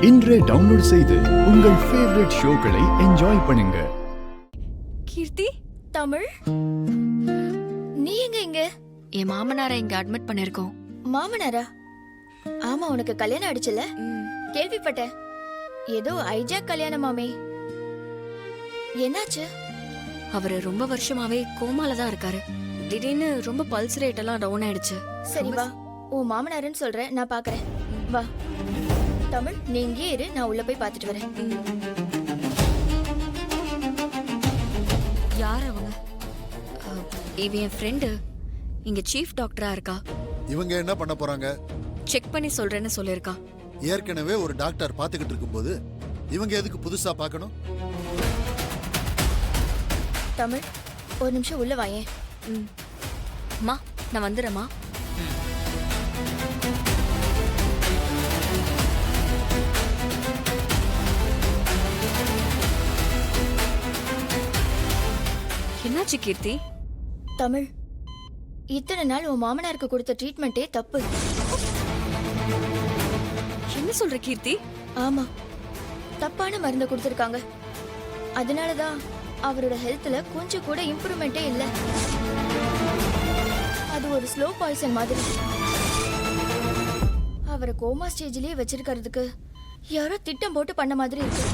இன்றே டவுன்லோட் செய்து உங்கள் ஃபேவரட் ஷோக்களை என்ஜாய் பண்ணுங்க. கீர்த்தி, தமிழ், நீ எங்க? என் மாமனாரை இங்க அட்மிட் பண்ணிருக்கோம். மாமனாரா? ஆமா, உனக்கு கல்யாணம் ஆயிடுச்சுல? கேள்விப்பட்டேன். ஏதோ ஐஜாக் கல்யாணமாமே. என்னாச்சு? அவரு ரொம்ப வருஷமாவே கோமால தான் இருக்காரு. திடீர்னு ரொம்ப பல்ஸ் ரேட் எல்லாம் டவுன் ஆயிடுச்சு. சரி வா, உன் மாமனாருன்னு சொல்ற, நான் பாக்குறேன். வா தமிழ், நீ இங்கே இரு, நான் உள்ள போய் பாத்துட்டு வரேன். யார் அவங்க? இவ என் ஃப்ரெண்டு, இங்க சீஃப் டாக்டரா இருக்கா. இவங்க என்ன பண்ண போறாங்க? செக் பண்ணி சொல்றேன்னு சொல்லிருக்கா. ஏற்கனவே ஒரு டாக்டர் பாத்துக்கிட்டு இருக்கும்போது இவங்க எதுக்கு புதுசா பார்க்கணும்? தமிழ், ஒரு நிமிஷம் உள்ள வாயேன். அம்மா, நான் வந்துடுறேம்மா. என்னாச்சு கீர்த்தி? தமிழ், இத்தனை நாள் உன் மாமனாருக்கு கொடுத்த ட்ரீட்மெண்ட்டே தப்பு. என்ன சொல்ற கீர்த்தி? ஆமா, தப்பான மருந்து கொடுத்திருக்காங்க. அதனாலதான் அவரோட ஹெல்த்ல கொஞ்சம் கூட இம்ப்ரூவ்மெண்டே இல்ல. அது ஒரு ஸ்லோ பாய்சன் மாதிரி. அவரை கோமா ஸ்டேஜ்லயே வச்சிருக்கிறதுக்கு யாரோ திட்டம் போட்டு பண்ண மாதிரி இருக்கு.